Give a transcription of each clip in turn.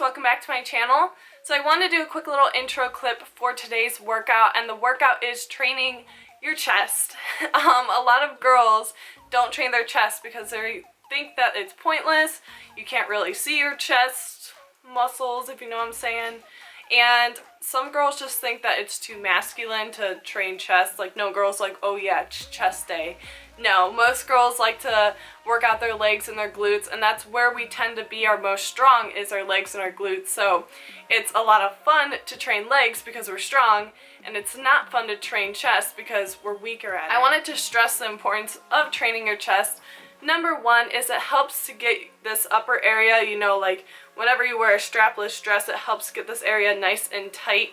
welcome back to my channel. So I want to do a quick little intro clip for today's workout, and the workout is training your chest. A lot of girls don't train their chest because they think that it's pointless. You can't really see your chest muscles, if you know what I'm saying. And some girls just think that it's too masculine to train chest. Like, no girl's like, oh yeah, chest day. No, most girls like to work out their legs and their glutes, and that's where we tend to be our most strong, is our legs and our glutes. So it's a lot of fun to train legs because we're strong, and it's not fun to train chest because we're weaker at it. I wanted to stress the importance of training your chest. Number one is it helps to get this upper area, you know, like whenever you wear a strapless dress, it helps get this area nice and tight,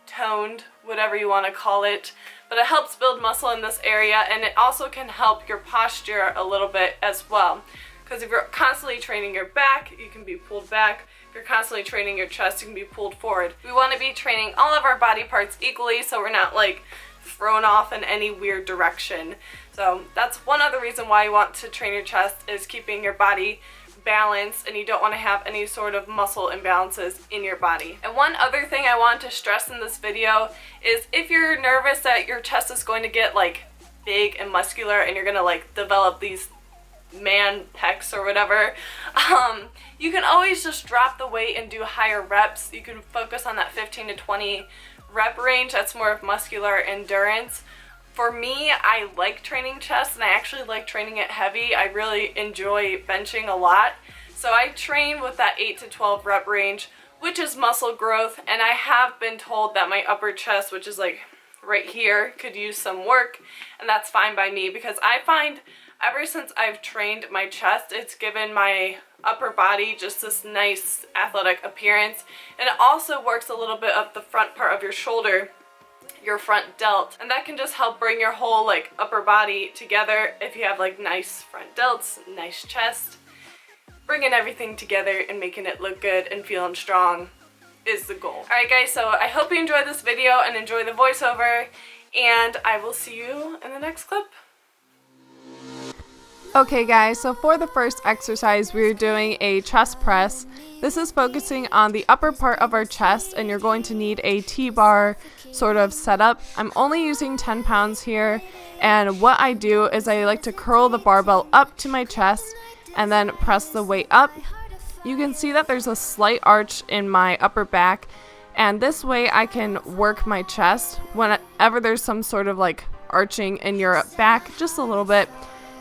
toned, whatever you want to call it. But it helps build muscle in this area, and it also can help your posture a little bit as well. Because if you're constantly training your back, you can be pulled back. If you're constantly training your chest, you can be pulled forward. We want to be training all of our body parts equally, so we're not like thrown off in any weird direction. So that's one other reason why you want to train your chest, is keeping your body balanced, and you don't want to have any sort of muscle imbalances in your body. And one other thing I want to stress in this video is if you're nervous that your chest is going to get like big and muscular and you're gonna like develop these man pecs or whatever, you can always just drop the weight and do higher reps. You can focus on that 15 to 20 rep range. That's more of muscular endurance. For me, I like training chest, and I actually like training it heavy. I really enjoy benching a lot. So I train with that 8 to 12 rep range, which is muscle growth, and I have been told that my upper chest, which is like right here, could use some work, and that's fine by me, because I find ever since I've trained my chest, it's given my upper body just this nice athletic appearance, and it also works a little bit of the front part of your shoulder, your front delt, and that can just help bring your whole like upper body together. If you have like nice front delts, nice chest, bringing everything together and making it look good and feeling strong is the goal. Alright guys, so I hope you enjoyed this video and enjoy the voiceover, and I will see you in the next clip. Okay guys, so for the first exercise we're doing a chest press. This is focusing on the upper part of our chest, and you're going to need a T-bar sort of setup. I'm only using 10 pounds here, and what I do is I like to curl the barbell up to my chest and then press the weight up. You can see that there's a slight arch in my upper back, and this way I can work my chest. Whenever there's some sort of like arching in your back, just a little bit,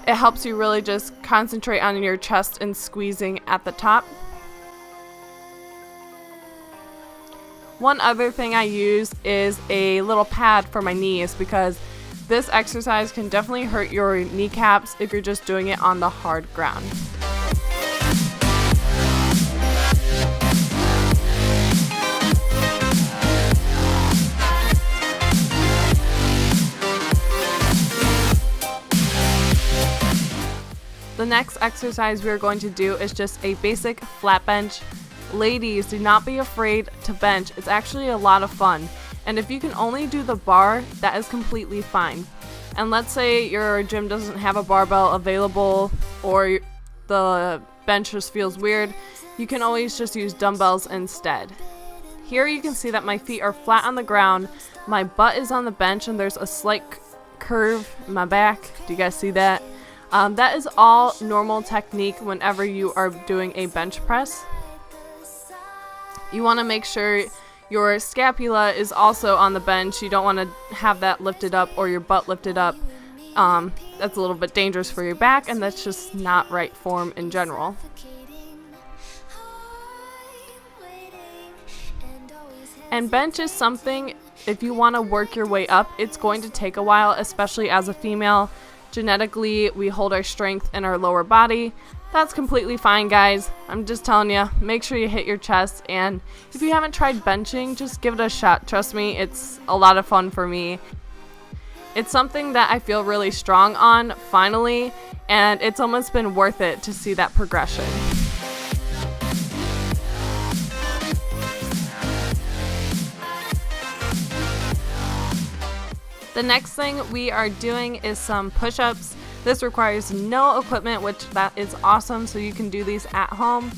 it helps you really just concentrate on your chest and squeezing at the top. One other thing I use is a little pad for my knees, because this exercise can definitely hurt your kneecaps if you're just doing it on the hard ground. The next exercise we are going to do is just a basic flat bench. Ladies, do not be afraid to bench. It's actually a lot of fun. And if you can only do the bar, that is completely fine. And let's say your gym doesn't have a barbell available, or the bench just feels weird, you can always just use dumbbells instead. Here you can see that my feet are flat on the ground, my butt is on the bench, and there's a slight curve in my back. Do you guys see that? That is all normal technique whenever you are doing a bench press. You want to make sure your scapula is also on the bench. You don't want to have that lifted up or your butt lifted up. That's a little bit dangerous for your back, and that's just not right form in general. And bench is something, if you want to work your way up, it's going to take a while, especially as a female. Genetically, we hold our strength in our lower body. That's completely fine, guys. I'm just telling you, make sure you hit your chest, and if you haven't tried benching, just give it a shot. Trust me, it's a lot of fun for me. It's something that I feel really strong on, finally, and it's almost been worth it to see that progression. The next thing we are doing is some push-ups. This requires no equipment, which that is awesome, so you can do these at home.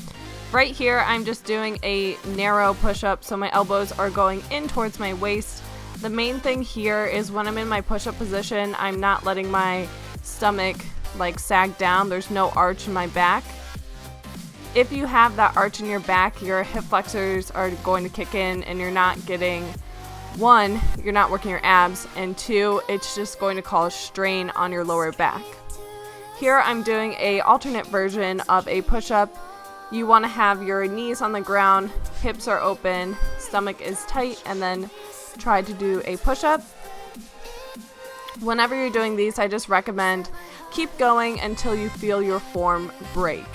Right here, I'm just doing a narrow push-up, so my elbows are going in towards my waist. The main thing here is when I'm in my push-up position, I'm not letting my stomach like sag down. There's no arch in my back. If you have that arch in your back, your hip flexors are going to kick in and you're not getting, one, you're not working your abs, and two, it's just going to cause strain on your lower back. Here I'm doing a alternate version of a push-up. You want to have your knees on the ground, hips are open, stomach is tight, and then try to do a push-up. Whenever you're doing these, I just recommend keep going until you feel your form break.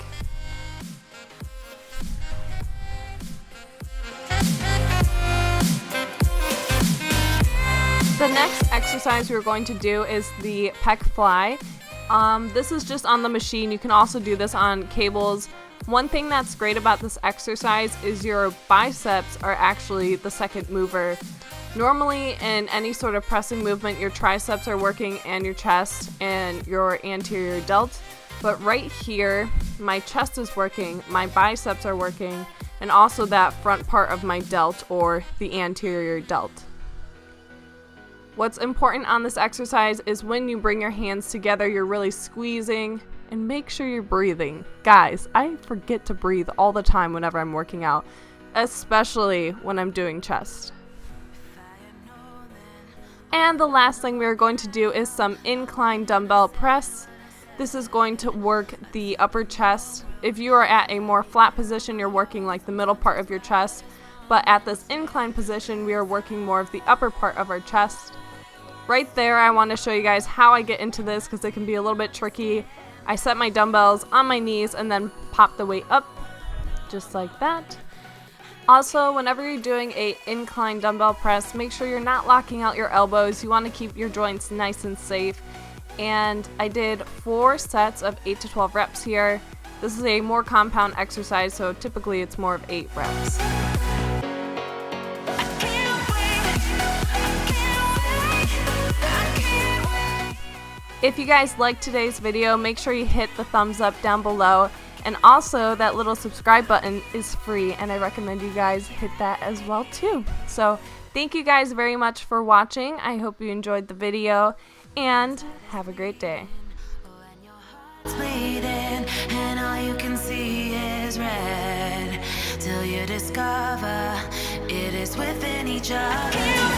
The next exercise we're going to do is the pec fly. This is just on the machine. You can also do this on cables. One thing that's great about this exercise is your biceps are actually the second mover. Normally in any sort of pressing movement, your triceps are working and your chest and your anterior delt. But right here, my chest is working, my biceps are working, and also that front part of my delt or the anterior delt. What's important on this exercise is when you bring your hands together, you're really squeezing, and make sure you're breathing. Guys, I forget to breathe all the time whenever I'm working out, especially when I'm doing chest. And the last thing we're going to do is some incline dumbbell press. This is going to work the upper chest. If you are at a more flat position, you're working like the middle part of your chest, but at this incline position, we are working more of the upper part of our chest. Right there, I want to show you guys how I get into this because it can be a little bit tricky. I set my dumbbells on my knees and then pop the weight up, just like that. Also, whenever you're doing a incline dumbbell press, make sure you're not locking out your elbows. You want to keep your joints nice and safe. And I did 4 sets of 8 to 12 reps here. This is a more compound exercise, so typically it's more of 8 reps. If you guys liked today's video, make sure you hit the thumbs up down below. And also, that little subscribe button is free, and I recommend you guys hit that as well too. So, thank you guys very much for watching. I hope you enjoyed the video, and have a great day. Bleeding, and all you can see is red, till you discover it is within each other.